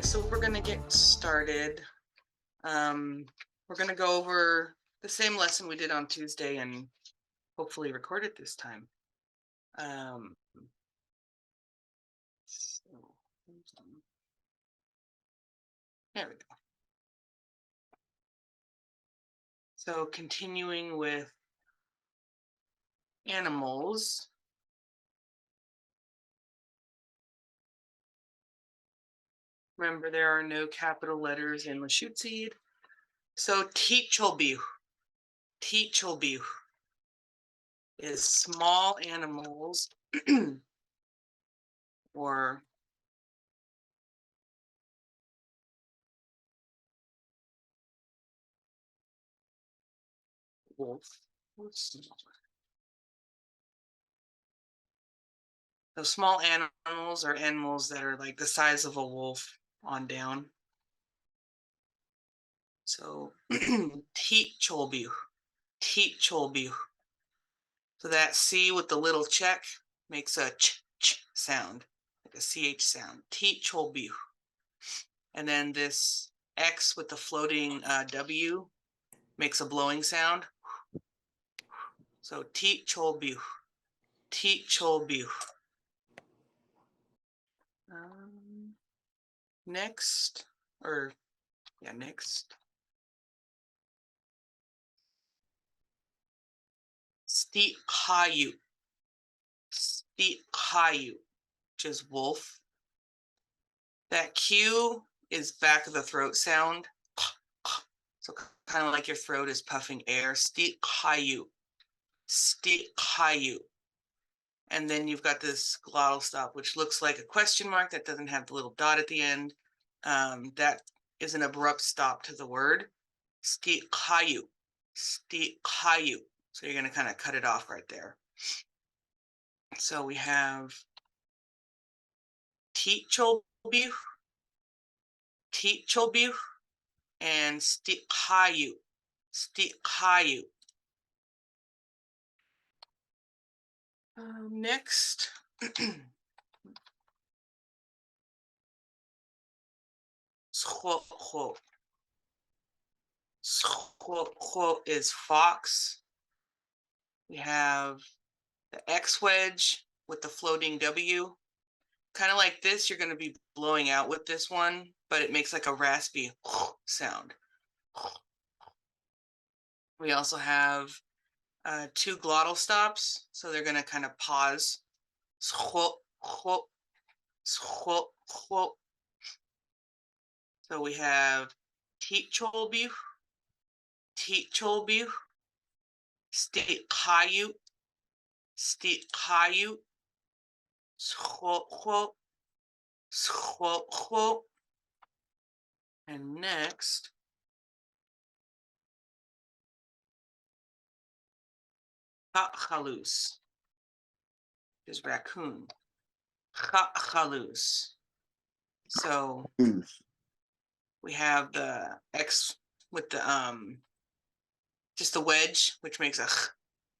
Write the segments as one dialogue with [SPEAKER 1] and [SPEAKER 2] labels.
[SPEAKER 1] Okay, so we're going to get started. We're going to go over the same lesson we did on Tuesday and hopefully record it this time. So, there we go. So continuing with animals. Remember, there are no capital letters in Lushootseed. So teachelbew is small animals or wolf. So small animals are animals that are like the size of a wolf on down. So teachelbew. So that C with the little check makes a ch sound, like a CH sound. Teachelbew. And then this X with the floating W makes a blowing sound. So teachelbew. Next. Steep-hayu, which is wolf. That Q is back of the throat sound. So kind of like your throat is puffing air. Steep-hayu. And then you've got this glottal stop, which looks like a question mark that doesn't have the little dot at the end. That is an abrupt stop to the word. Steep-hayu. So you're going to kind of cut it off right there. So we have teachelbew, and steep-hayu. Next, squo is fox. We have the X wedge with the floating W. Kind of like this, you're going to be blowing out with this one, but it makes like a raspy sound. We also have two glottal stops, so they're going to kind of pause. So we have teachelbew, steep-hayu, squo. And next, chalus is raccoon. Chalus. So we have the X with the just the wedge, which makes a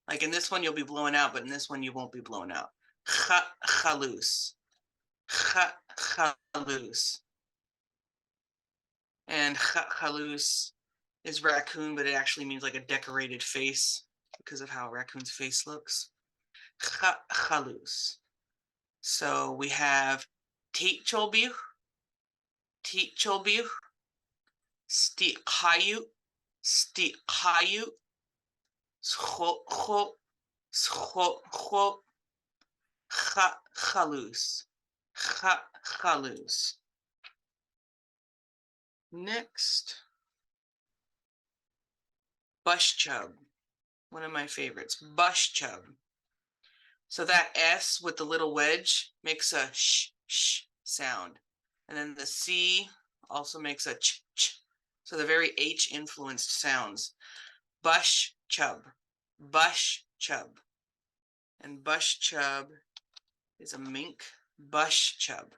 [SPEAKER 1] like in this one you'll be blowing out, but in this one you won't be blown out. Chalus. And chalus is raccoon, but it actually means like a decorated face because of how a raccoon's face looks. Chalus. So we have teachelbew, steep-hayu, squo, chalus. Next, bush chub, one of my favorites, bush chub. So that S with the little wedge makes a sh sound. And then the C also makes a ch. So the very H influenced sounds. Bush chub. And bush chub is a mink. Bush chub.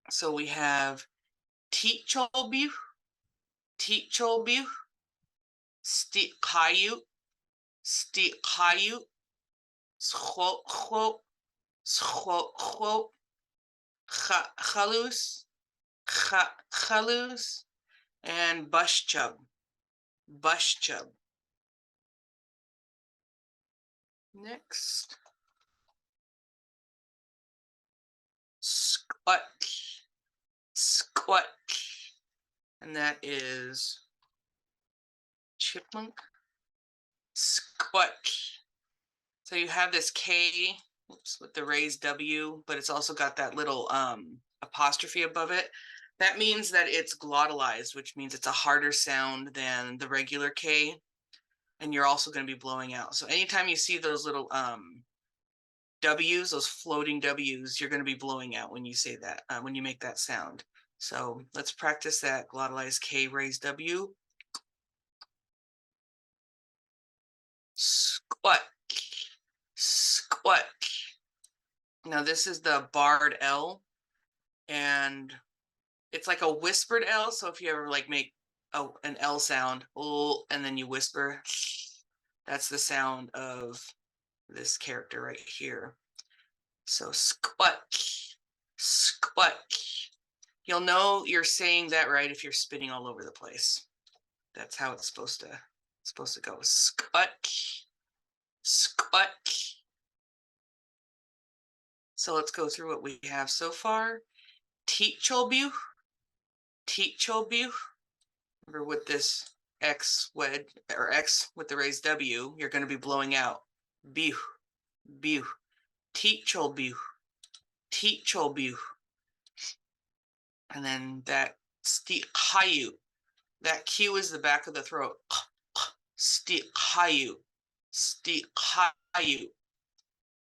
[SPEAKER 1] So we have teachelbew, steep-hayu, squo, chalus, chalus, and bush chub. Next, squat, and that is chipmunk, squat. So you have this K, with the raised W, but it's also got that little apostrophe above it. That means that it's glottalized, which means it's a harder sound than the regular K, and you're also going to be blowing out. So anytime you see those little W's, those floating W's, you're going to be blowing out when you say that, when you make that sound. So let's practice that glottalized K raised W. Squat. Now this is the barred L, and it's like a whispered L. So if you ever like make an L sound, oh, and then you whisper, that's the sound of this character right here. So squat. You'll know you're saying that right if you're spinning all over the place. That's how it's supposed to go. Squat. So let's go through what we have so far. Teacholbu. Remember, with this X wedge or X with the raised W, you're going to be blowing out. Teacholbu. And then that stiqhayu. That Q is the back of the throat. Stiqhayu.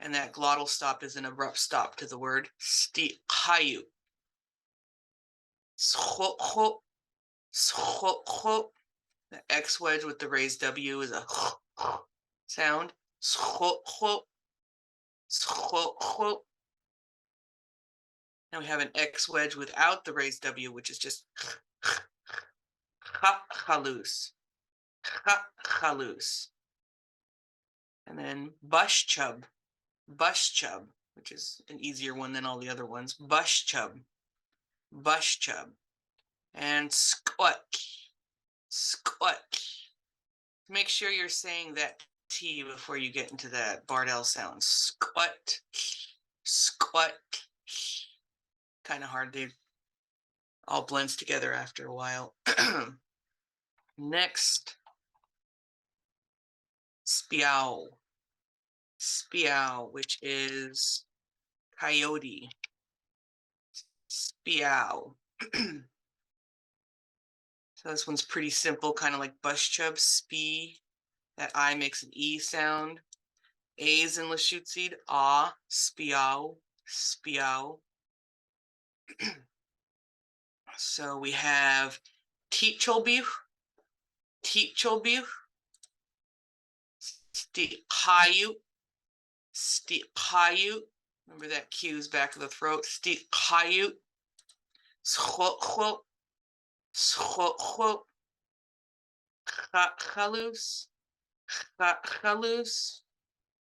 [SPEAKER 1] And that glottal stop is an abrupt stop to the word. Stiqhayu. The X wedge with the raised W is a sound. Now we have an X wedge without the raised W, which is just chalus. And then bush chub, which is an easier one than all the other ones. Bush chub. And squat. Make sure you're saying that T before you get into that barred L sound. Squat. Kind of hard. They all blends together after a while. Next, spiow, which is coyote. Spiow. So this one's pretty simple, kind of like bush chub, spee. That I makes an E sound. A's in Lushootseed, ah, spiow. So we have teacholbu, stiqhayu. Remember that Q's back of the throat. Stiqhayu. Schwot. Chalus.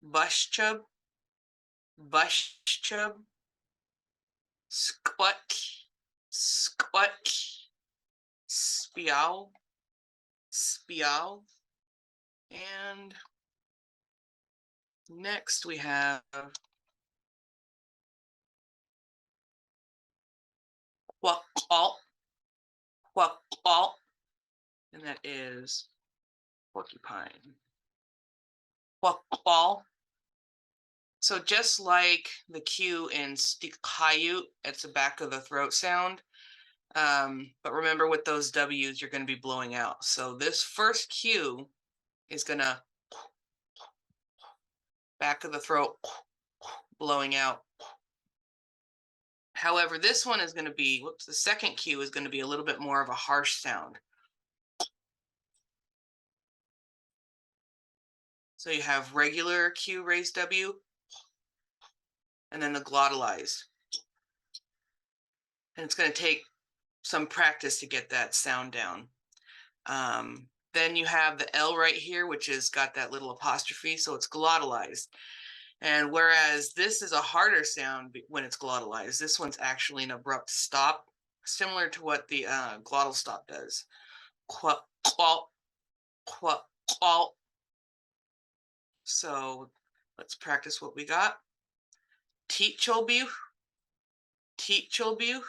[SPEAKER 1] Bush chub. Squat. Spiow. And next we have quack, and that is porcupine. Quack. So just like the Q in stiqhayu, it's the back of the throat sound. But remember, with those W's, you're going to be blowing out. So this first Q is going to back of the throat, blowing out. However, this one is going to be, the second Q is going to be a little bit more of a harsh sound. So you have regular Q raised W, and then the glottalized. And it's going to take some practice to get that sound down. Then you have the L right here, which has got that little apostrophe, so it's glottalized. And whereas this is a harder sound when it's glottalized, this one's actually an abrupt stop, similar to what the glottal stop does. Qua, qual, qua, qual. So let's practice what we got. Teachelbu, teachelbu,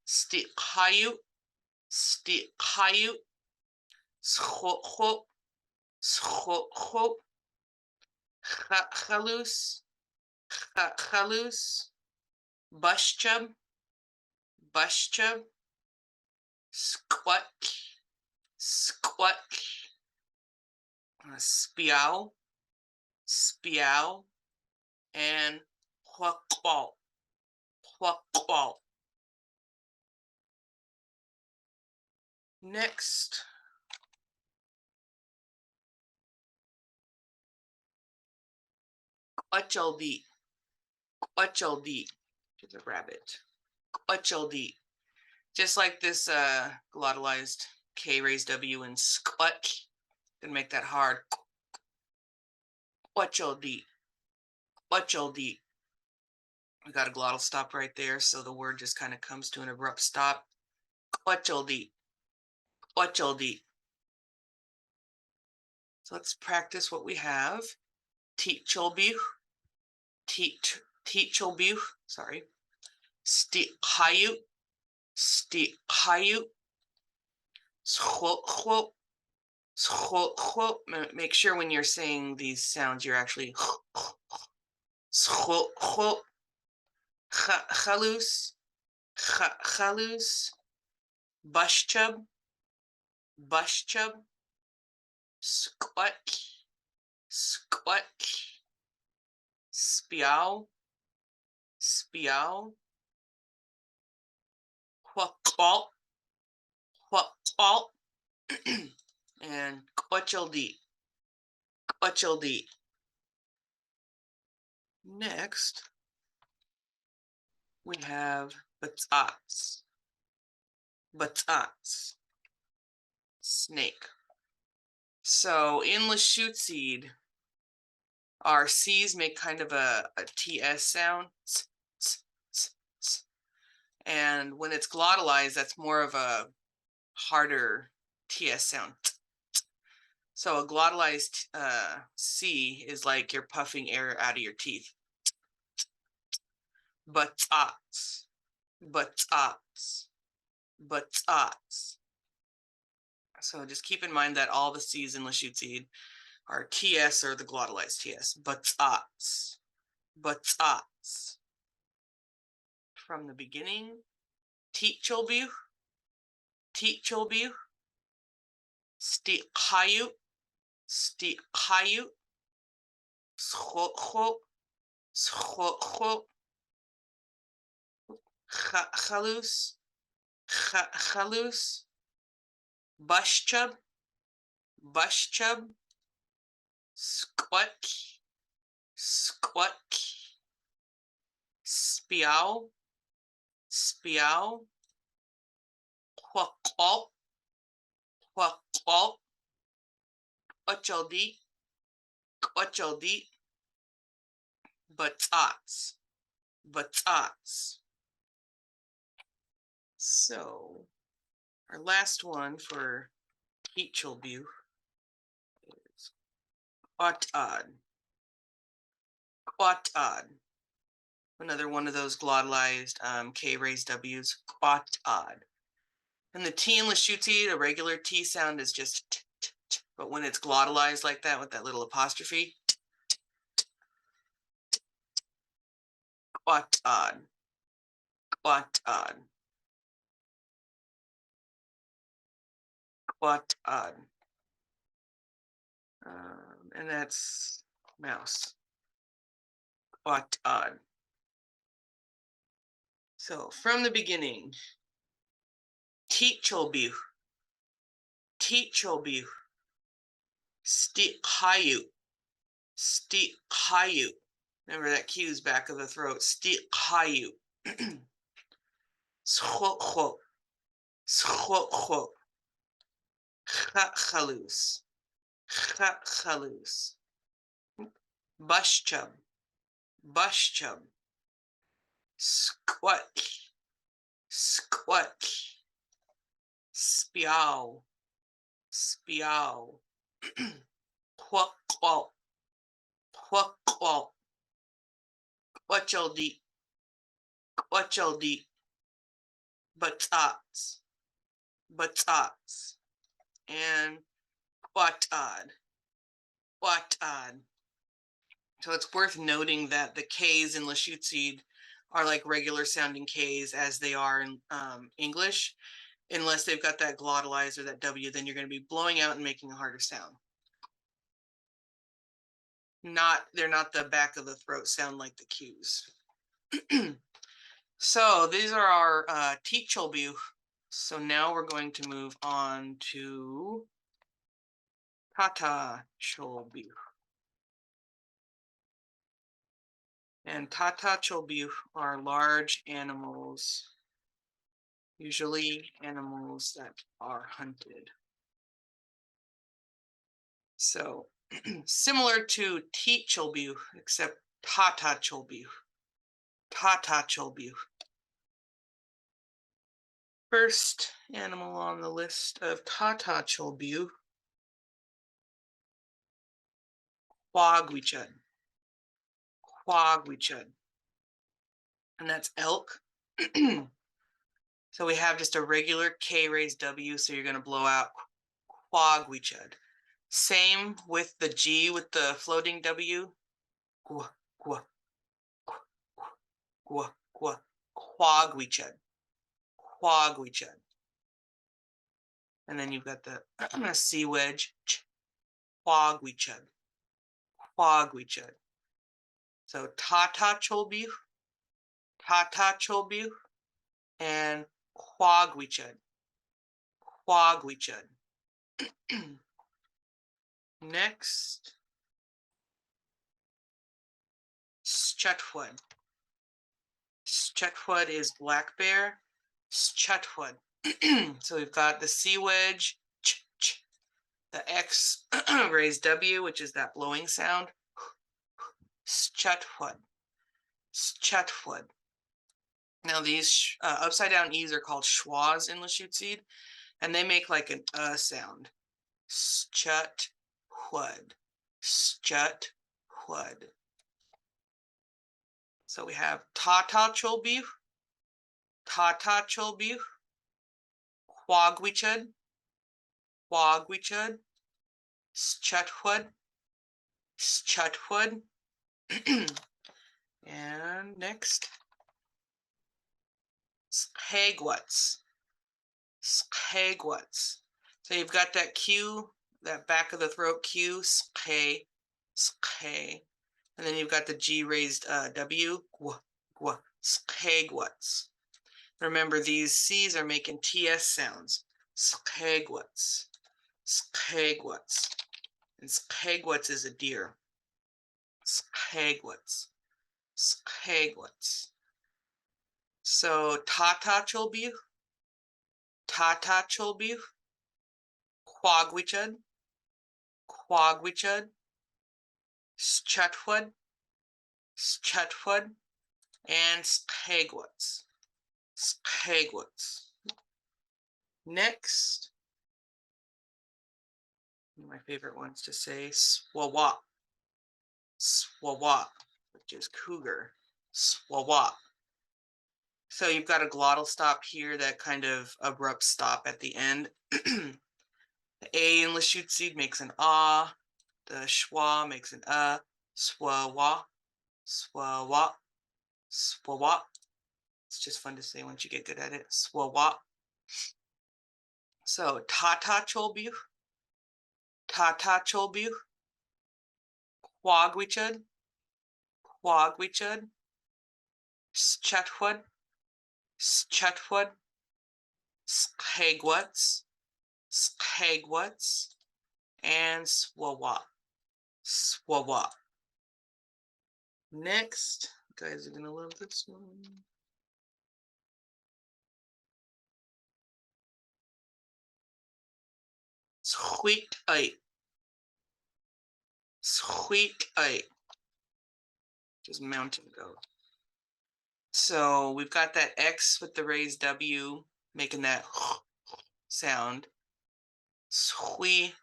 [SPEAKER 1] stiqhayu, stiqhayu, scho, scho, chalus, chalus, bushchub, bushchub, squat, squat, spiow, spiow, and huaqual, huaqual. Next, quachaldi, quachaldi, to the rabbit, quachaldi. Just like this glottalized K raised W and squat, gonna make that hard. Quachaldi, quachaldi. We got a glottal stop right there, so the word just kind of comes to an abrupt stop. Quachaldi, quachaldi. So let's practice what we have. Teachelbu, teachelbu, sorry. Stiqhayu, stiqhayu. Scho, scho. Make sure when you're saying these sounds, you're actually scho, chalus, chalus, bushchub, bushchub, squat, squat, spiow, spiow, huaqual, huaqual, and quachaldi, quachaldi. Next, we have batats, batats, snake. So in Lushootseed, our C's make kind of a TS sound. And when it's glottalized, that's more of a harder TS sound. So a glottalized C is like you're puffing air out of your teeth. Batats, batats, batats. So just keep in mind that all the C's in Lushootseed are TS or the glottalized TS. Batats, batats. From the beginning, teachelbu, teachelbu, stiqhayu, stiqhayu, scho, scho, chalus, chalus, bushchub, bushchub, squat, squat, spiow, spiow, huaqual, huaqual, quachaldi, quachaldi, batats, batats. So our last one for teachelbu is quatad, quatad. Another one of those glottalized K raised W's, quatad. And the T in Lushootseed, a regular T sound is just t, t, t, but when it's glottalized like that with that little apostrophe, t, t, t, t, quatad, quatad, quatad. And that's mouse, quatad. So from the beginning, teachelbu, teachelbu, stiqhayu, stiqhayu. Remember that Q's back of the throat. Stiqhayu. Scho, scho, chalus, chalus. Bushchub, bush chub, squatch, squatch, spiow, spiow, quack quack, quack quack, quachaldi, quachaldi, batats, batats, and quatad, quatad. So it's worth noting that the K's in Lushootseed are like regular sounding K's as they are in English. Unless they've got that glottalizer, that W, then you're going to be blowing out and making a harder sound. They're not the back of the throat sound like the Q's. So these are our teacholbu. So now we're going to move on to tata cholbu. And tata cholbu are large animals, usually animals that are hunted. So similar to teacholbu, except tata cholbu. Tata cholbu. First animal on the list of tata cholbu, quagwichud. Quagwichud. And that's elk. So we have just a regular K raised W, so you're going to blow out quagwichud. Same with the G with the floating W. Gwa, gwa, gwa, gwa, quagwichud. Quagwichud. And then you've got the C wedge. Quagwichud. Quagwichud. So tata cholbu, tata cholbu, and quagwichud. Quagwichud. Next, Schutwood. Schutwood is black bear. Schutwood. So we've got the C wedge, ch, ch, the X raised W, which is that blowing sound. Schutwood. Schutwood. Now these upside down E's are called schwas in Lushootseed, and they make like an sound. Schutwood. Schutwood. So we have tata cholbu, tata cholbu, quagwichud, quagwichud, schutwood, schutwood, and next, skagwats, skagwats. So you've got that Q, that back of the throat Q, skay, skay. And then you've got the G raised W, gwa, gwa, skagwats. Remember, these C's are making TS sounds. Skagwats, skagwats. And skagwats is a deer. Skagwats, skagwats. So tata cholbu, tata cholbu, quagwichud, quagwichud, schutwood, schutwood, and skagwats, skagwats. Next, one of my favorite ones to say, swawap, swawap, which is cougar, swawap. So you've got a glottal stop here, that kind of abrupt stop at the end. The A in Lushootseed makes an ah, the schwa makes an swawa, swawa, swawa. It's just fun to say once you get good at it. Swawa. So tata cholbu, tata cholbu, quagwichud, quagwichud, schutwood, schutwood, skagwats, skagwats, and swawap, swawap. Next, you guys are gonna love this one. Sweet eye. Sweet eye. which is mountain goat. So we've got that X with the raised W making that sound. Shui.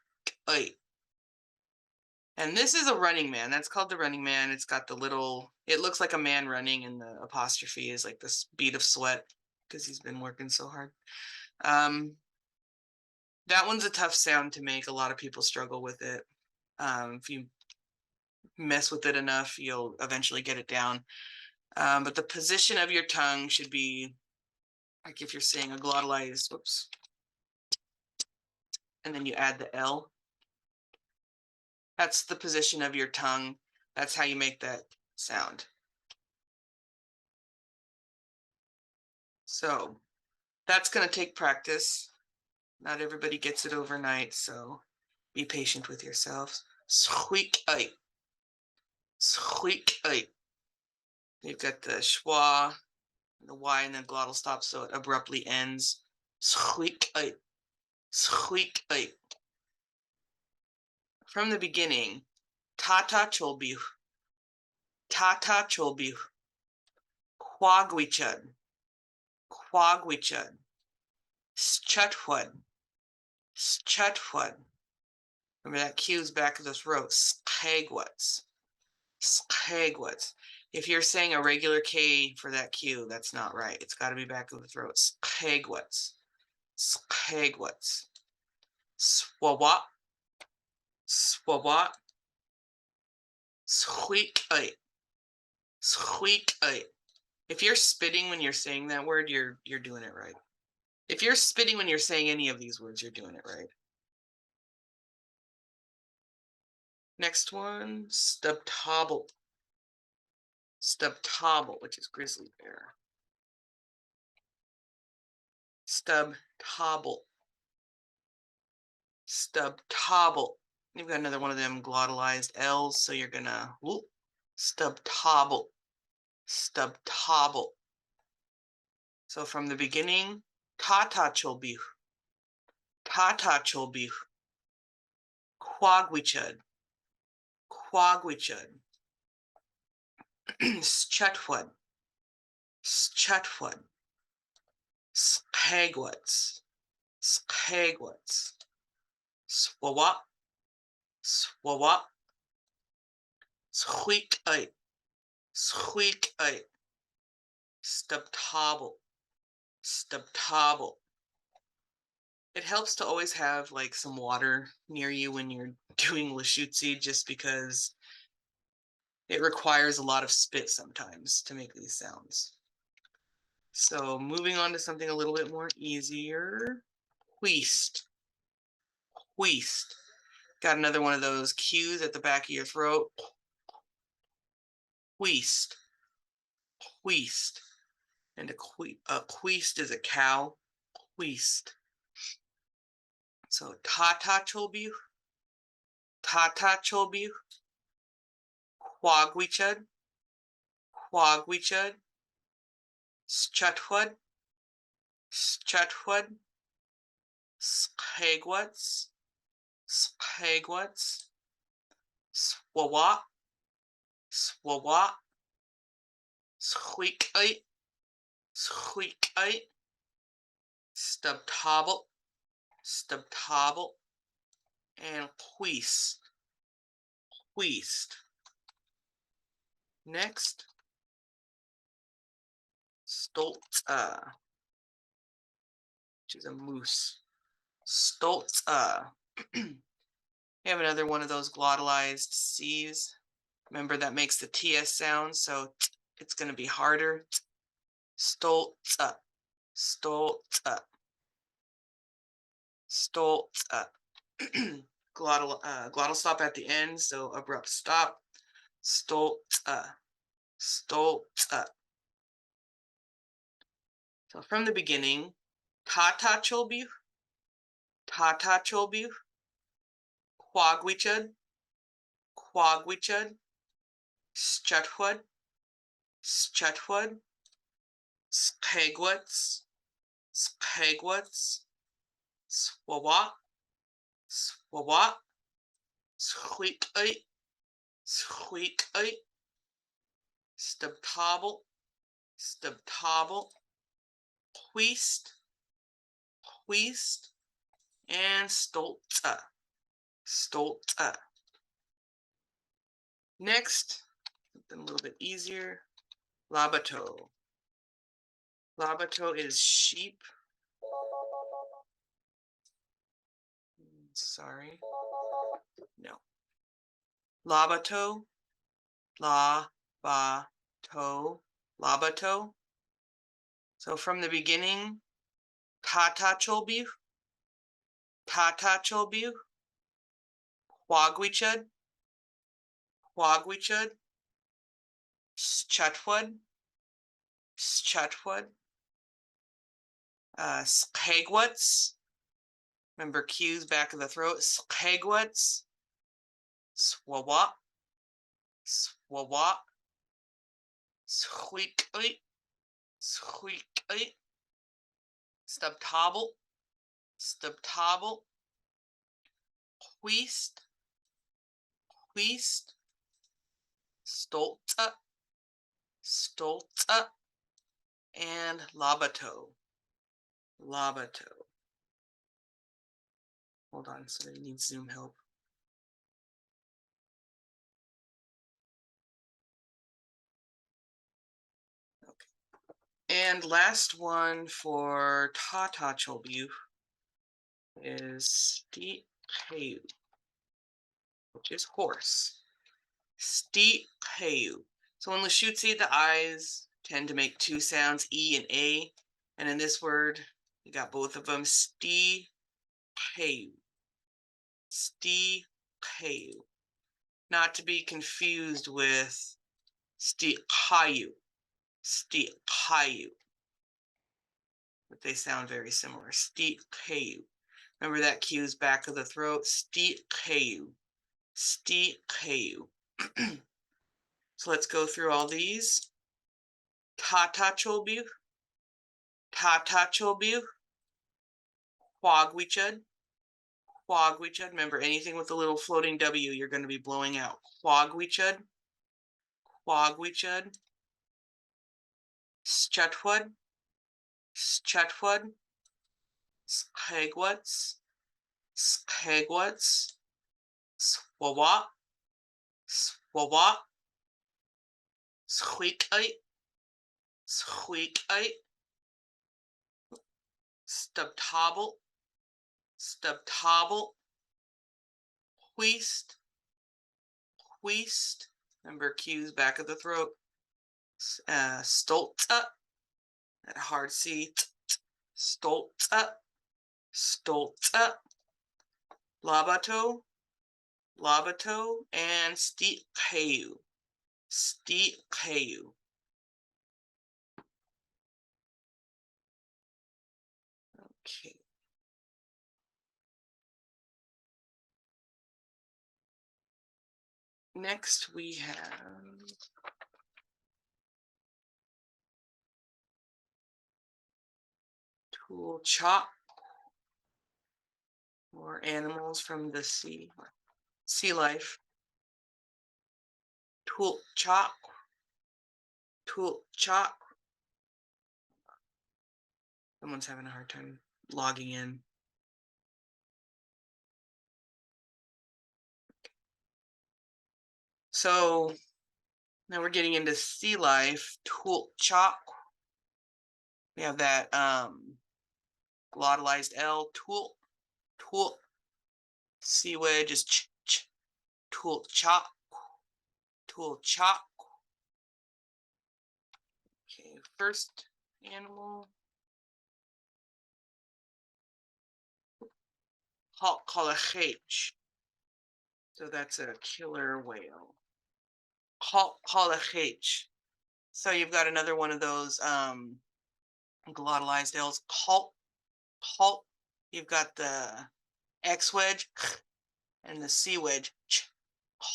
[SPEAKER 1] And this is a running man. That's called the running man. It's got the little, it looks like a man running, and the apostrophe is like this bead of sweat because he's been working so hard. That one's a tough sound to make. A lot of people struggle with it. If you mess with it enough, you'll eventually get it down. But the position of your tongue should be like if you're saying a glottalized, whoops, and then you add the L. That's the position of your tongue. That's how you make that sound. So that's going to take practice. Not everybody gets it overnight, so be patient with yourselves. Squeak ite. Squeak ite. You've got the schwa, the Y, and then glottal stop, so it abruptly ends. Squeak ite. Squeak ite. From the beginning, tata cholbiu. Tata cholbiu. Quagwichud. Quagwichud. Schutwud. Schutwud. Remember that Q's back of the throat. Skagwuts. Skagwuts. If you're saying a regular K for that Q, that's not right. It's got to be back of the throat. Skagwuts. Skagwuts. Swawat. Swawat. Squeak-ite. Squeak-ite. If you're spitting when you're saying that word, you're doing it right. If you're spitting when you're saying any of these words, you're doing it right. Next one, stubtobble. Stubtobble, which is grizzly bear. Stubtobble. Stubtobble. You've got another one of them glottalized L's, so you're gonna whoop. Stubtobble. Stubtobble. So from the beginning, tata cholbiu. Tata cholbiu. Quagwichud. Quagwichud. Schutwud. Schutwud. Skagwuts. Skagwuts. Swawat. Swawat. Squeak-ite. Squeak-ite. Stubtobble. Stubtobble. It helps to always have like some water near you when you're doing Lushootseed, just because it requires a lot of spit sometimes to make these sounds. So moving on to something a little bit more easier. Wheest. Wheest. Got another one of those Q's at the back of your throat. Wheest. Wheest. And a queest is a cow. Wheest. So tata cholbiu. Tata cholbiu. Quagwichud. Quagwichud. Schutwud. Schutwud. Skagwuts. Skagwuts. Swawat. Swawat. Squeak-ite. Squeak-ite. Stubtobble. Stubtobble. And queest. Queest. Next, stoltza, which is a moose. Stoltza. We have another one of those glottalized C's. Remember, that makes the TS sound, so it's going to be harder. Stoltza. Stoltza. Stoltza. Glottal stop at the end, so abrupt stop. Stoltza. Stoltza. So from the beginning, tata cholbiu. Tata cholbiu. Quagwichud. Quagwichud. Schutwud. Schutwud. Skagwuts. Skagwuts. Swawat. Swawat. Squeak-ite. Squeak-ite. Stabtabel, stabtabel, huist, huist, and stolze, stolze. Next, something a little bit easier, labato. Labato is sheep. Sorry. No. Labato, la-ba-to, labato. So from the beginning, tatacholbu, tatacholbu, huagwichud, huagwichud, schutwud, schutwud, skagwuts. Remember Q's back of the throat. Skagwuts, swawat, swawat, squeakly, squeakly, stubtobble, stubtobble, huist, huist, stolze, stolze, and labato, labato. Hold on, somebody needs Zoom help. Okay. And last one for tatacholbu is stiqeu, which is horse. Stiqeu. So in Lushootseed, the I's tend to make two sounds, E and A. And in this word, you got both of them, stiqeu. Stiqeu. Not to be confused with stiqayu. Stiqayu. But they sound very similar. Stiqayu. Remember that Q's back of the throat. Stiqayu. Stiqayu. So let's go through all these. Tatacholbu, tatacholbu, huagwichud, huagwichud. Remember, anything with a little floating W, you're going to be blowing out. Huagwichud, huagwichud, schutwud, schutwud, skagwuts, skagwuts, swawat, swawat, squeakite, squeakite, stubtobble, stubtobble, huist, huist. Remember Q's back of the throat. Stolze, that hard C. Stolze, stolze, labato, labato, and stiqeu, stiqeu. Okay. Next we have tool chop, or animals from the sea, sea life. Tool chop, tool chop. Someone's having a hard time logging in. So now we're getting into sea life. Tool chop. We have that glottalized L. Tool, tool. C wedge is ch, ch. Tool chop, tool chop. Okay, first animal. Kalachech. So that's a killer whale. Kalachech. So you've got another one of those glottalized L's. Kal. You've got the X wedge and the C wedge.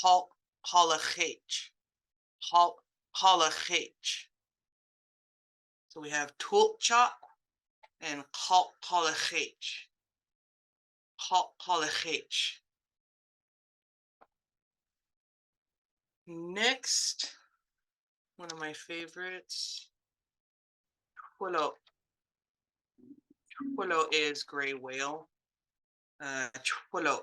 [SPEAKER 1] Kalachech. Kalachech. So we have tool chop and kalachech. Kalachech. Next, one of my favorites. Tulalip. Tulalip is gray whale. Tulalip.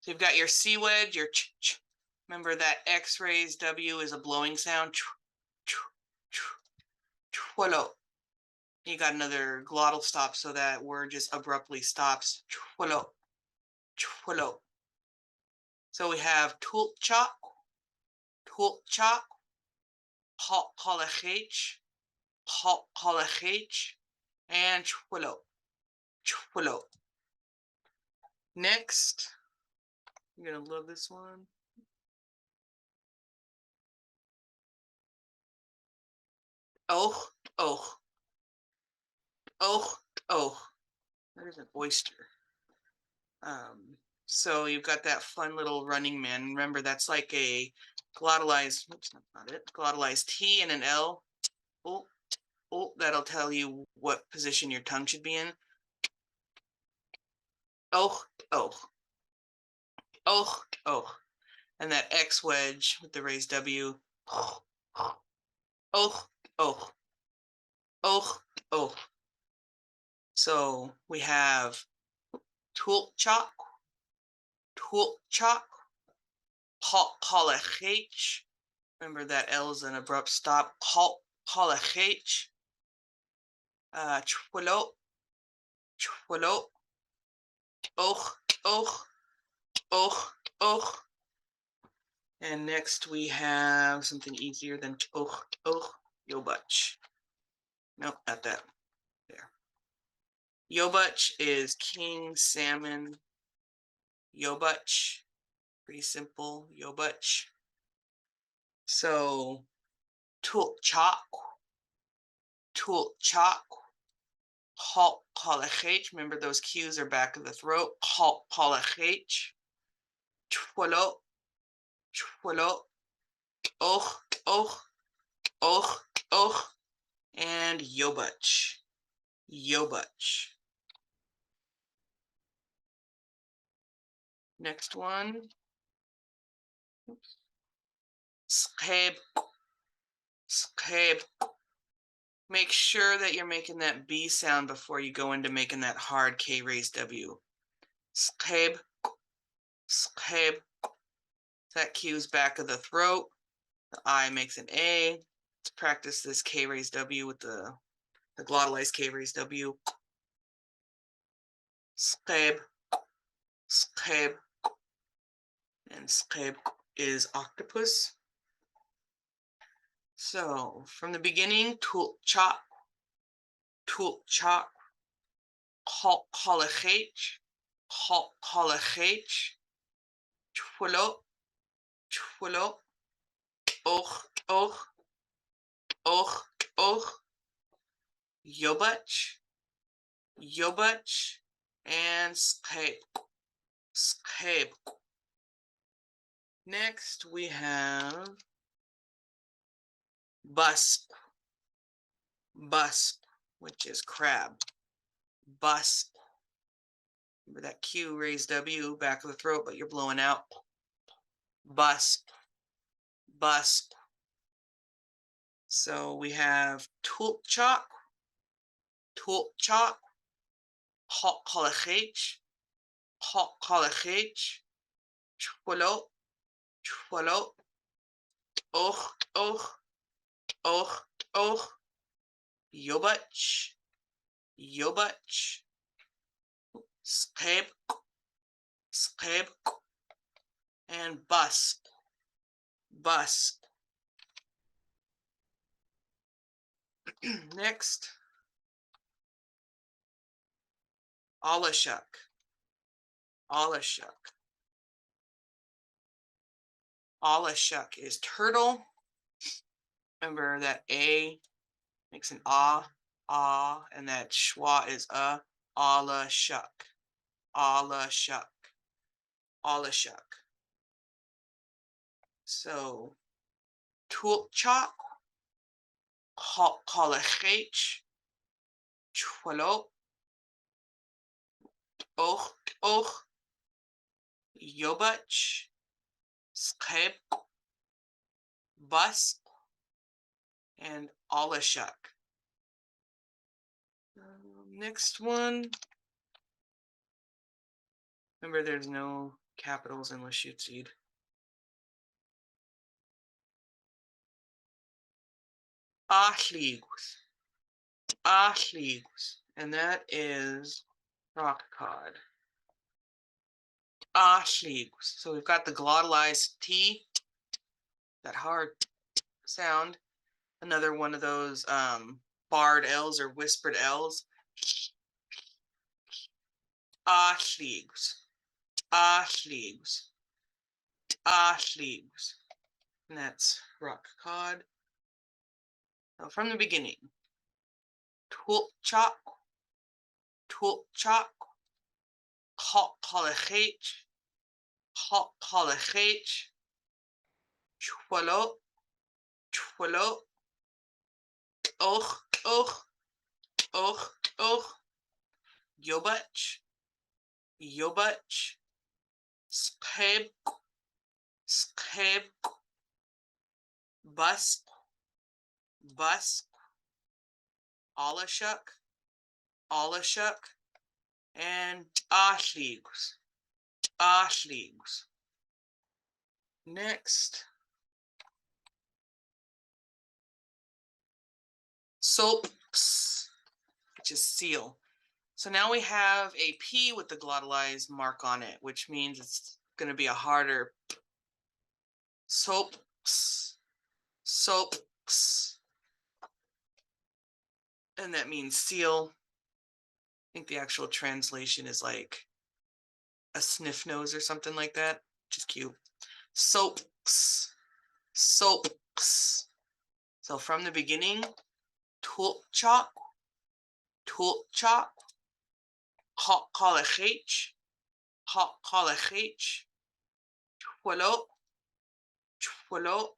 [SPEAKER 1] So you've got your C wedge, your ch. Remember that X raised W is a blowing sound. Tulalip. You got another glottal stop, so that word just abruptly stops. Tulalip. Tulalip. So we have tulchak, tulchak, polachh, polachh, and tulalip. Tulalip. Next, you're gonna love this one. Oh, oh, oh, oh. That is an oyster. So you've got that fun little running man. Remember, that's like a glottalized, oops, that's not it, glottalized T and an L. Oh, oh, that'll tell you what position your tongue should be in. Oh, oh, oh, oh. And that X wedge with the raised W. Oh, oh, oh, oh, oh. So we have tulchak, tulchak, polachh. Remember that L is an abrupt stop. Polachh. Tulalip, tulalip. Oh, oh, oh, oh. And next we have something easier than oh, oh, yobutch. Nope, not that. There. Yobutch is king salmon. Yobutch. Pretty simple. Yobutch. So tulchak, tulchak, polachh. Remember those Q's are back of the throat. Polachh. Tulalip, tulalip. Oh, oh, oh, oh. And yobutch. Yobutch. Next one. Skeb. Skeb. Make sure that you're making that B sound before you go into making that hard K raised W. Skeb. Skeb. That cue's back of the throat. The I makes an A. Let's practice this K raised W with the glottalized K raised W. Skeb. Skeb. And skeb is octopus. So from the beginning, tulchak, tulchak, polachh, polachh, tulalip, tulalip, oh, oh, oh, oh, yobutch, yobutch, and skeb, skeb. Next we have busk, busk, which is crab. Busk. Remember that Q raised W back of the throat, but you're blowing out. Busk, busk. So we have tulchak, tulchak, polachh, polachh, tulalip, tulalip, oh, oh, oh, oh, yobutch, yobutch, skeb, skeb, and busk, busk. Next, alashuk, alashuk. Alashuk is turtle. Remember that A makes an ah, and that schwa is a. Alashuk, alashuk, alashuk. So tulchak, polachh, tulalip, oh, oh, yobutch, skeb, busk, and Alashuk. Next one. Remember, there's no capitals in Lushootseed. Ashligus. Ashligus. And that is rock cod. Ashligus. So we've got the glottalized T, that hard sound. Another one of those barred L's or whispered L's. Ashligus. Ashligus. Ashligus. And that's rock cod. So from the beginning. Tulchak. Tulchak. Hot colachate. Hot colachate. Chwalo. Chwalo. Och. Och. Och. Och. Yobach. Yobach. Skeb. Skeb. Busk. Busk. Alashuk. Alashuk. And Ashligus. Ashligus. Next. Soaps, which is seal. So now we have a P with the glottalized mark on it, which means it's going to be a harder soaps, soaps. And that means seal. I think the actual translation is like a sniff nose or something like that, which is cute. Soaps, soaps. So from the beginning, tulchak, tulchak, hot colachate, hot colachate, chwalo, chwalo,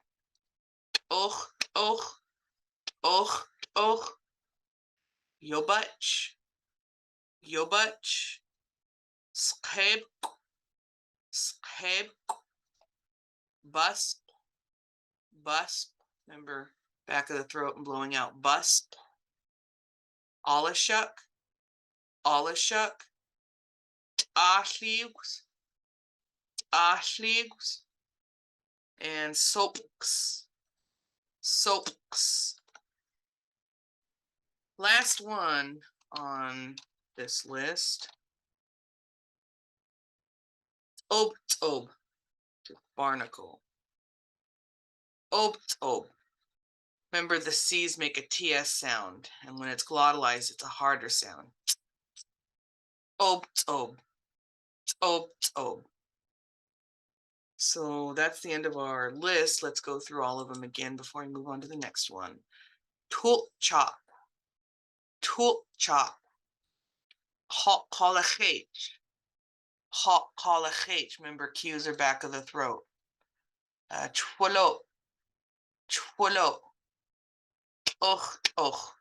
[SPEAKER 1] och, och, och, och, yobach, yobach, skeb, skeb, busk, busk. Remember, back of the throat and blowing out. Busk. Alashuk. Alashuk. Ashligus. Ashligus. And soaps. Soaps. Last one on this list. Ob-tob. Barnacle. Ob-tob. Remember, the C's make a TS sound, and when it's glottalized, it's a harder sound. Ob-tob. Ob-tob. So that's the end of our list. Let's go through all of them again before we move on to the next one. Tulchak. Tulchak. Hot colachate. Hot colachate. Remember, Q's are back of the throat. Chwalo. Chwalo. Och, och.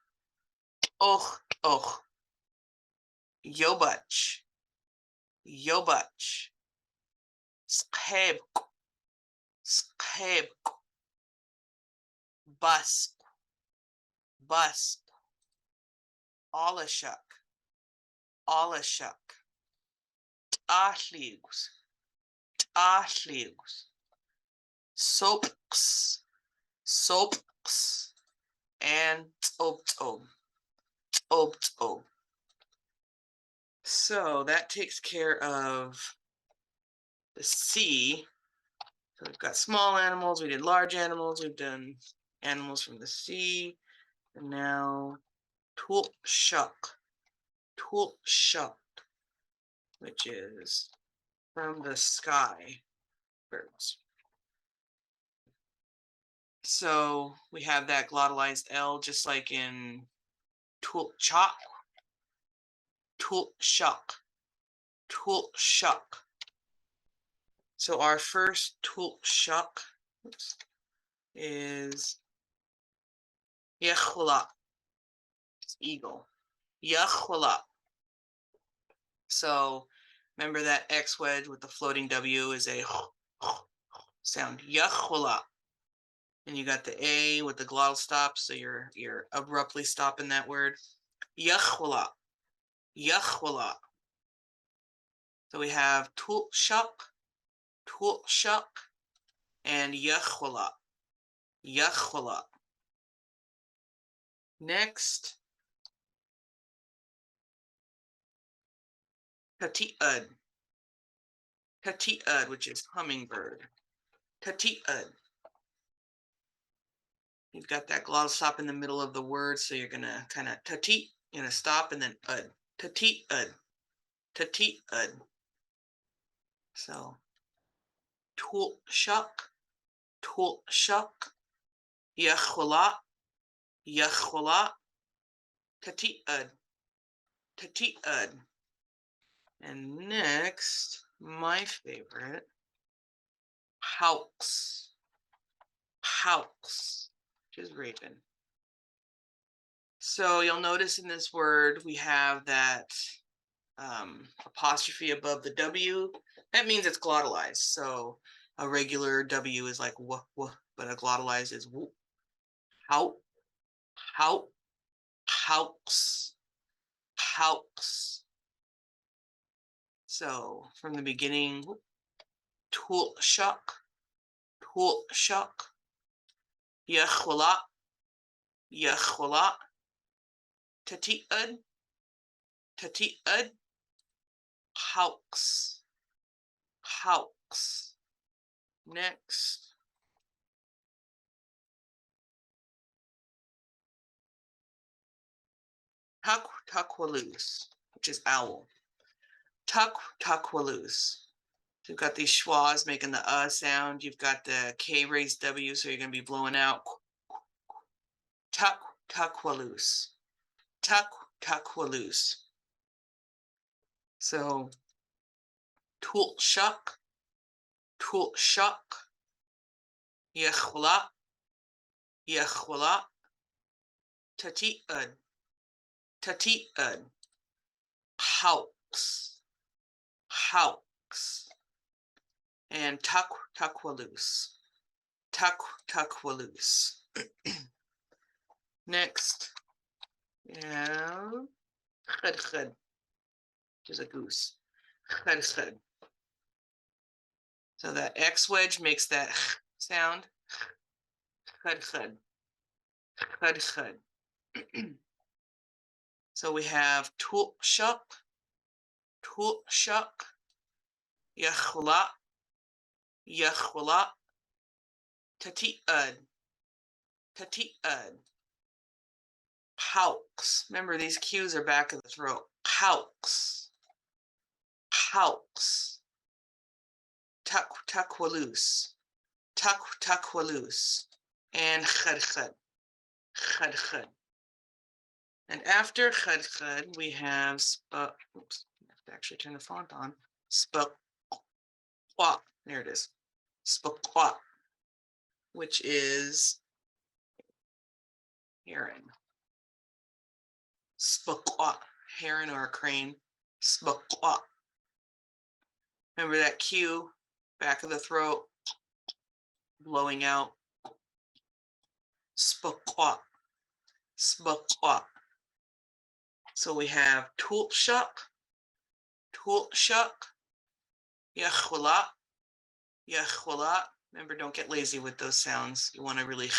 [SPEAKER 1] Och, och. Yobach. Yobach. Skeb. Skeb. Busk. Busk. Alashuk. Alashuk. Ashligus. Ashligus. Soaps. Soaps. And ob-tob. Ob-tob. So that takes care of the C. So we've got small animals, we did large animals, we've done animals from the sea, and now tulchuk. Tulchuk, which is from the sky birds. So we have that glottalized L just like in tulchak, tulchuk, tulchuk. So our first tulchuk is yechula, eagle, yechula. So remember that X wedge with the floating W is a sound, yechula, And you got the A with the glottal stop, so you're abruptly stopping that word. Yakhwala. Yakhwala. So we have tulshak, and yakhwala. Yakhwala. Next, kati'ud. Kati'ud, which is hummingbird. Kati'ud. You've got that glottal stop in the middle of the word, so you're gonna kind of tati, you're gonna stop and then ud. Tati'ud. Tati'ud. So tulshak, yakhwala, yakhwala, tati'ud, tati'ud. And next, my favorite, hawks, which is raven. So you'll notice in this word we have that apostrophe above the W. That means it's glottalized. So a regular W is like wh, but a glottalized is wh. How, hawks. So from the beginning, tulshak, yakhwala, tati'ud, hawks. Next, tukwalus, which is owl. Tukwalus. So you've got these schwas making the sound. You've got the K raised W, so you're going to be blowing out. Tukwalus. Tukwalus. So tulshak, yakhwala, tati'ud, hawks, and tukwalus. Next, yeah, khud, which is a goose. Khud. So that X wedge makes that sound. Khud. So we have tulshak, yakhwala, tati'ud, hawks. Remember, these Q's are back of the throat. Hawks. Tukwalus. And khud. And after khud, we have oops, I have to actually turn the font on. Spaqua. There it is. Spaqua, which is heron. Spaqua, heron or a crane. Spaqua. Remember that Q, back of the throat, blowing out. Spaqua. So we have tulshak, yakhwala. Remember, don't get lazy with those sounds. You want to really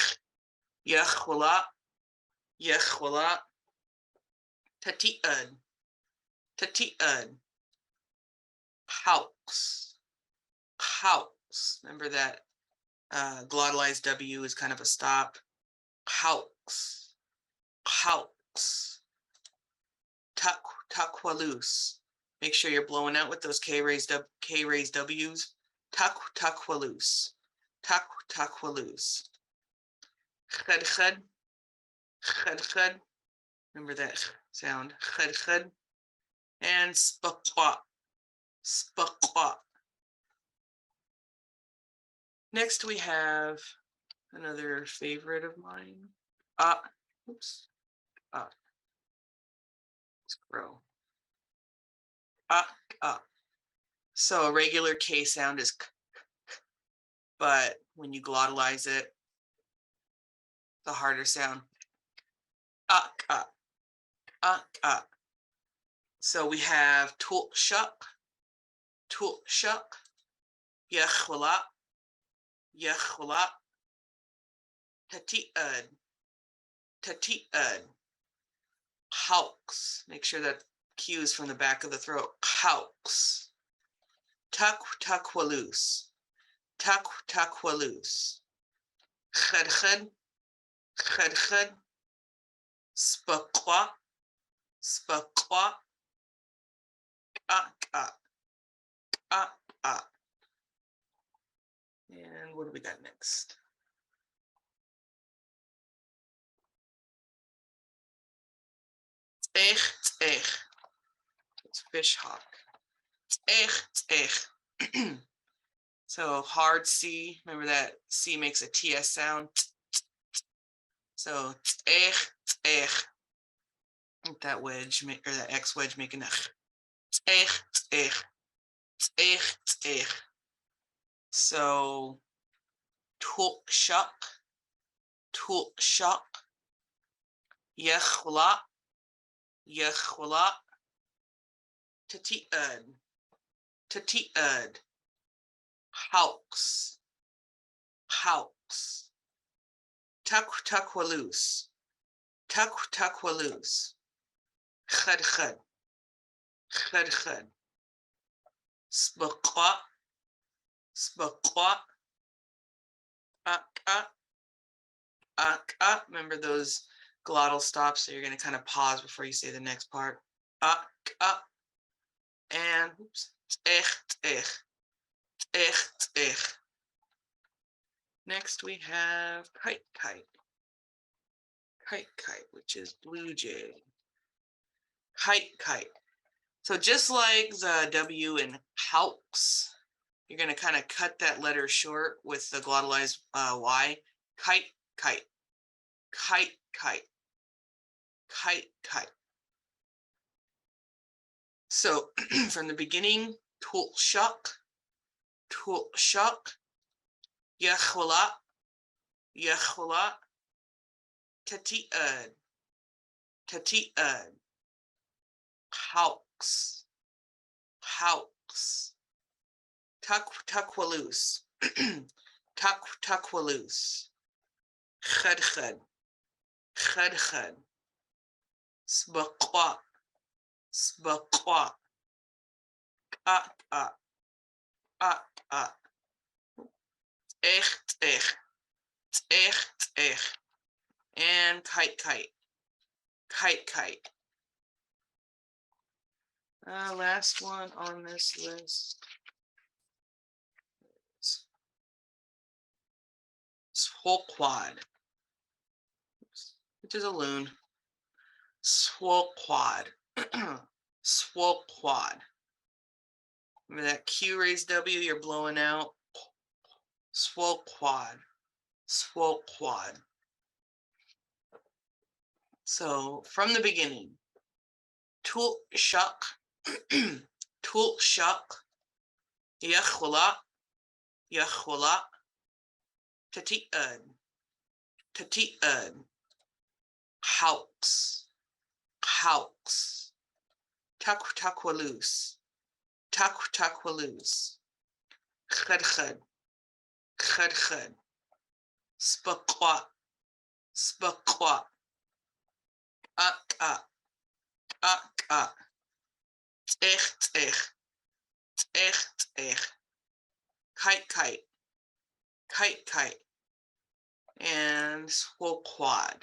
[SPEAKER 1] yakhwala, tati'ud, hawks. Remember that glottalized W is kind of a stop. Hawks. Tukwalus. Make sure you're blowing out with those K raised W's. Tukwalus. Khud. Remember that sound. Khud. And spaqua. Next we have another favorite of mine. Let's grow. So a regular K sound is k, but when you glottalize it, the harder sound. So we have tul shuk, yechwala, tati'ud, hawks. Make sure that Q is from the back of the throat. Hawks. Takwalus. Takwalus. Khadkhad. Spaqwa. And what do we got next? It's fish hawk. So hard C. Remember that C makes a TS sound. So that wedge or that X wedge making a So tul shuk, yechwala, tati'ud, hawks, takwalus, khadkhad, spaqwa, remember those glottal stops, so you're going to kind of pause before you say the next part. And oops, Next we have kite, which is blue jay. Kite. So just like the W in hawks, you're going to kind of cut that letter short with the glottalized Y. Kite. So from the beginning, tul shuk, yechwala, tati'ud, hawks, takwalus, khadkhad, spaqwa, echt, and kite. Last one on this list. Swoquad, which is a loon. Swoquad. Swoquad. Remember that Q raised W, you're blowing out. Swoquad. So from the beginning, tul shuk, yechwala, tati'ud, hawks, takwalus, khadkhad, spaqwa, echt, kite, and swoquad.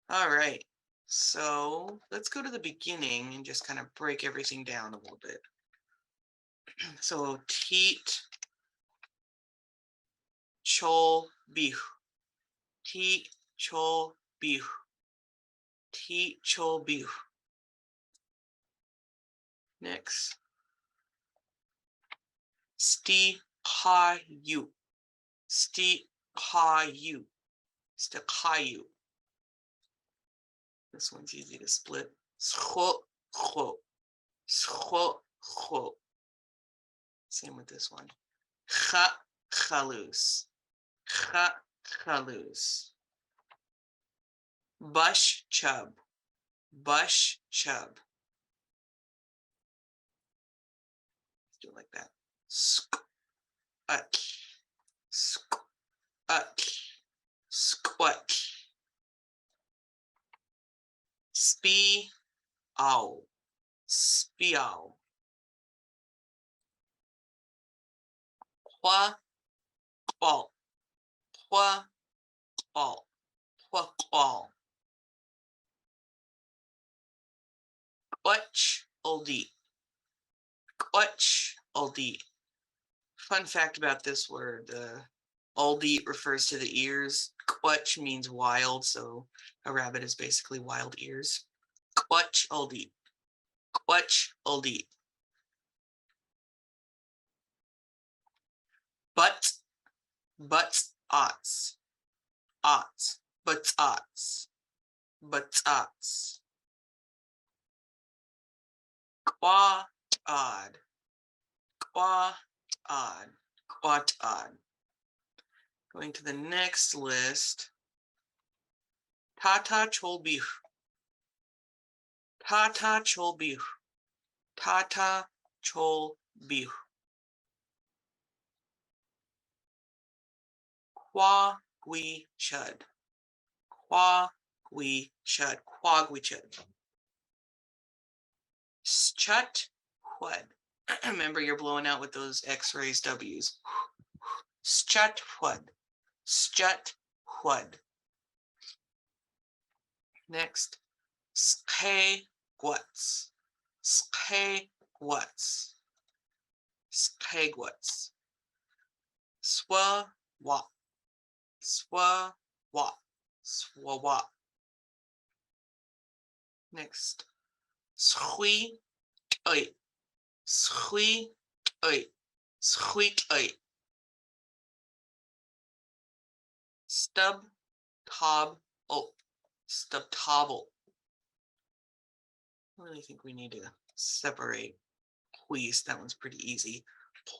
[SPEAKER 1] All right, so let's go to the beginning and just kind of break everything down a little bit. So teat, chol, bih. Teat, chol, bih. Teat, chol, bih. Next. Sti, ha, yu. Stikayu. This one's easy to split. Scho. Same with this one. Chalus. Chaluz. Bush chub. Bush chub. Let's do it like that. Squat. Squat. Squat. Spee-ow. Spee-ow. Qua. Qual. Qua. Qual. Qua. Qual. Quatch oldie. Quatch oldie. Fun fact about this word, oldie refers to the ears. Quatch means wild, so a rabbit is basically wild ears. Quatch oldie. Quatch oldie. But ots. Ots. But ots. But ots. Qua odd. Qua odd. Quat odd. Going to the next list. Tata chol beef. Tata chol beef. Tata chol beef. Qua gui chud. Qua gui chud. Qua gui chud. Schut hud. Remember, you're blowing out with those X-rays W's. Schut hud. Schut hud. Next, skhe guts. Skhe guts. Skhe guts. Swa wop. Swa wop. Swa wop. Next, shui oi. Shui oi. Shui oi. Stub tob op. Stub tobble. I really think we need to separate Puist. That one's pretty easy.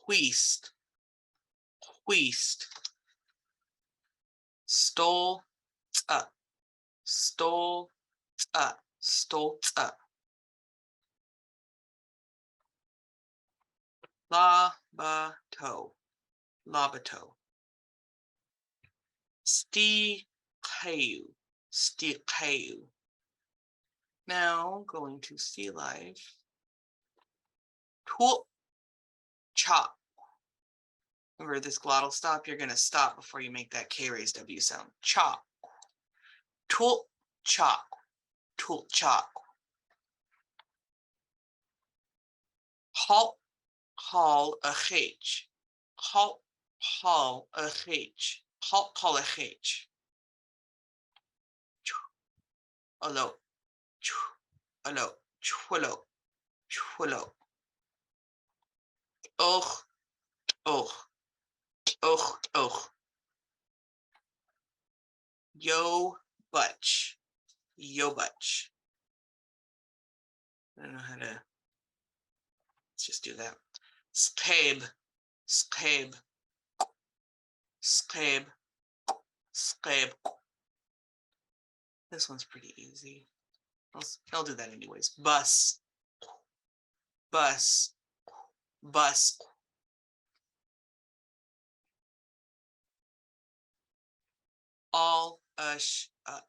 [SPEAKER 1] Puist. Puist. Stole up. Stole up. Stole up. Labato. Labato. Stikeu. Stikeu. Now going to Sea Life. Tool. Chop. Remember this glottal stop, you're going to stop before you make that K raised W sound. Chop. Tool. Chop. Tool. Chop. Halt. Hall a H. Halt. Hall a H. Halt. Hall a H. Allo. Allo. Chwillo. Chwillo. Och. Och. Och. Och. Yo butch. Yo butch. I don't know how to. Let's just do that. Skabe. Skabe. Skabe. Skabe. This one's pretty easy. I'll do that anyways. Bus. Bus. Bus. All ush uck.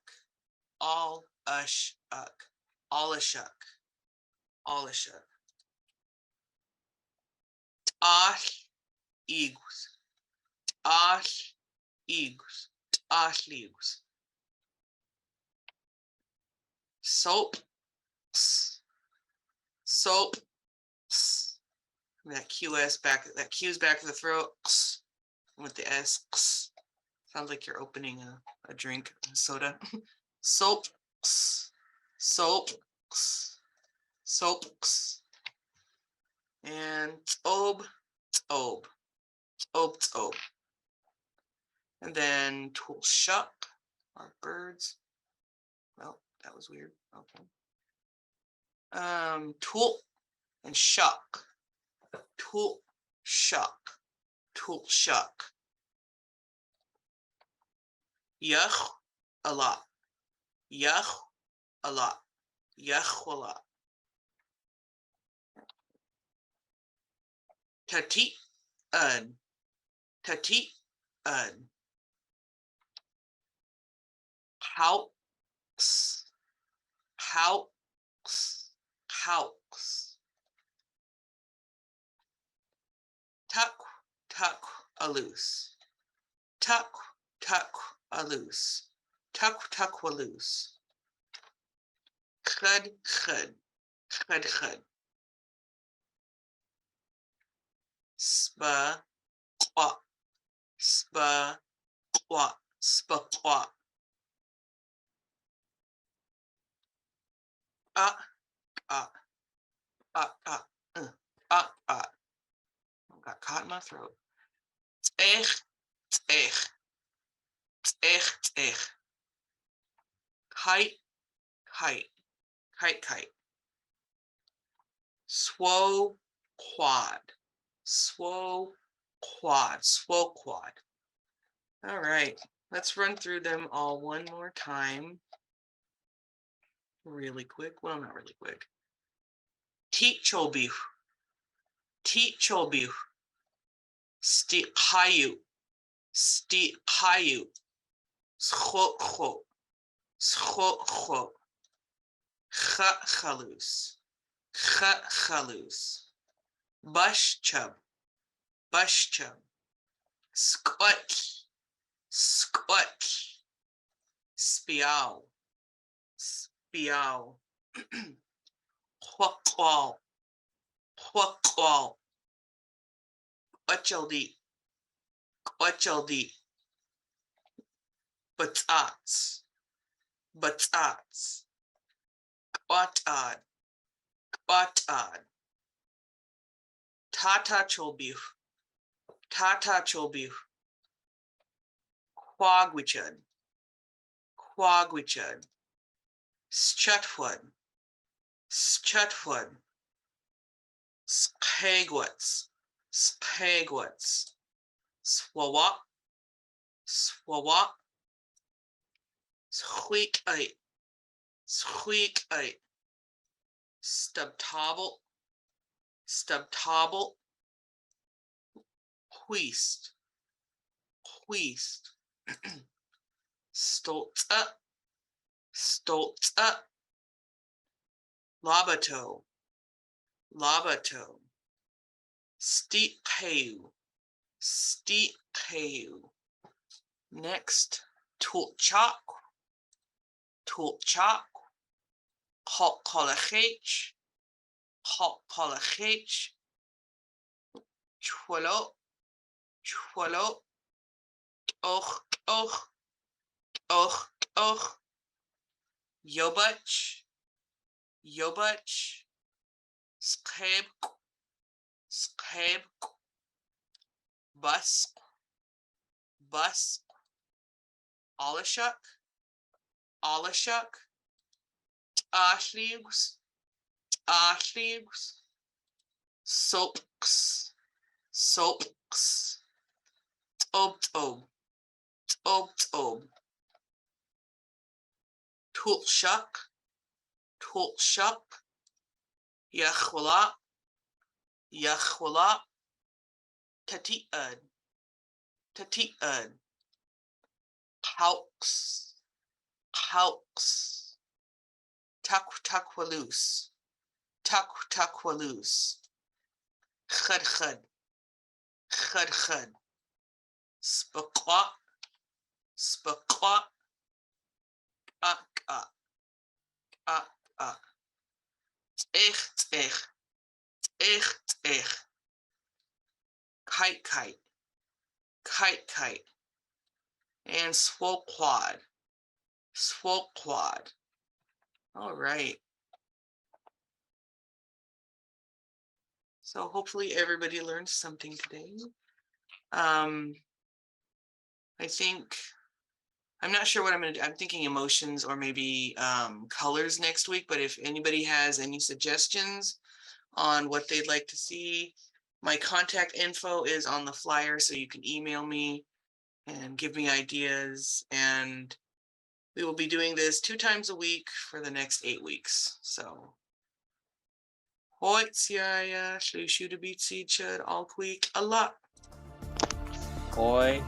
[SPEAKER 1] All ush uck. All a shuck. All a shuck. Ash egus. Ash egus. Ash egus. Soap. Soap. That QS back. That Q's back of the throat. With the S. Sounds like you're opening a drink, a soda. Soap. Soap. Soap. And ob. Ob. Ob. Ob. And then tool shuck. Our birds. Well, that was weird. Okay. Tool and shuck. Tool shuck. Tool shuck. Yach a lot. Yach a lot. Yach a lot. Tati un. Tati un. House. House. House. Tuck, tuck, a loose. Tuck, tuck, a loose. Tuck, tuck, a loose. Khud, khud. Khud, khud. Spa, qua. Spa, qua. Spa, qua. Ah, ah, ah, ah, ah, ah. Got caught in my throat. Tzech, tzech. Tzech, tzech. Kite, kite. Kite, kite. Swo, quad. Swo, quad. Swo, quad. All right. Let's run through them all one more time. Really quick. Well, not really quick. Teachobiu. Teachobiu. Stiqayu. Stiqayu. Scho. Scho. Chalus. Chalus. Bushchub. Bushchub. Squat. Squat. Spiao. Spiao. Quaqual. Quaqual. Quachaldi. Quachaldi. Batats. Batats. Quatad. Quatad. Tata cholbiu. Tata cholbiu. Quagwichud. Quagwichud. Schutwood. Schutwood. Skagwats. Skagwats. Swawak. Swawak. Squeak-ite. Squeak-ite. Stubtobble. Stubtobble. Huist. Huist. Stoltza. Stoltza. Labato. Labato. Steepheu. Steepheu. Next, Tulchak. Tulchak. Kolachech. Kolachech. Chwalo. Chwalo. Och. Yobach. Yobach. Skeb. Skeb. Busk. Busk. Alashuk. Alashuk. Ashleagues. Ashleagues. Soaps. Soaps. Tob. Tob. Tulshuk. Tulshuk. Yachwala. Yachwala. Tati'ud. Tati'ud. Hawks. Hawks. Takwalus. Takwalus. Khud. Spaqua. Spaqua. Tzech. Kite. And swoquad. All right. So hopefully everybody learned something today. I think, I'm not sure what I'm going to do. I'm thinking emotions or maybe colors next week, but if anybody has any suggestions on what they'd like to see, my contact info is on the flyer, so you can email me. and give me ideas. And we will be doing this 2 times a week for the next 8 weeks. So Hoyt siya Lushootseed should all quick a lot.
[SPEAKER 2] Hoy.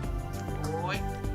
[SPEAKER 1] Hoyt.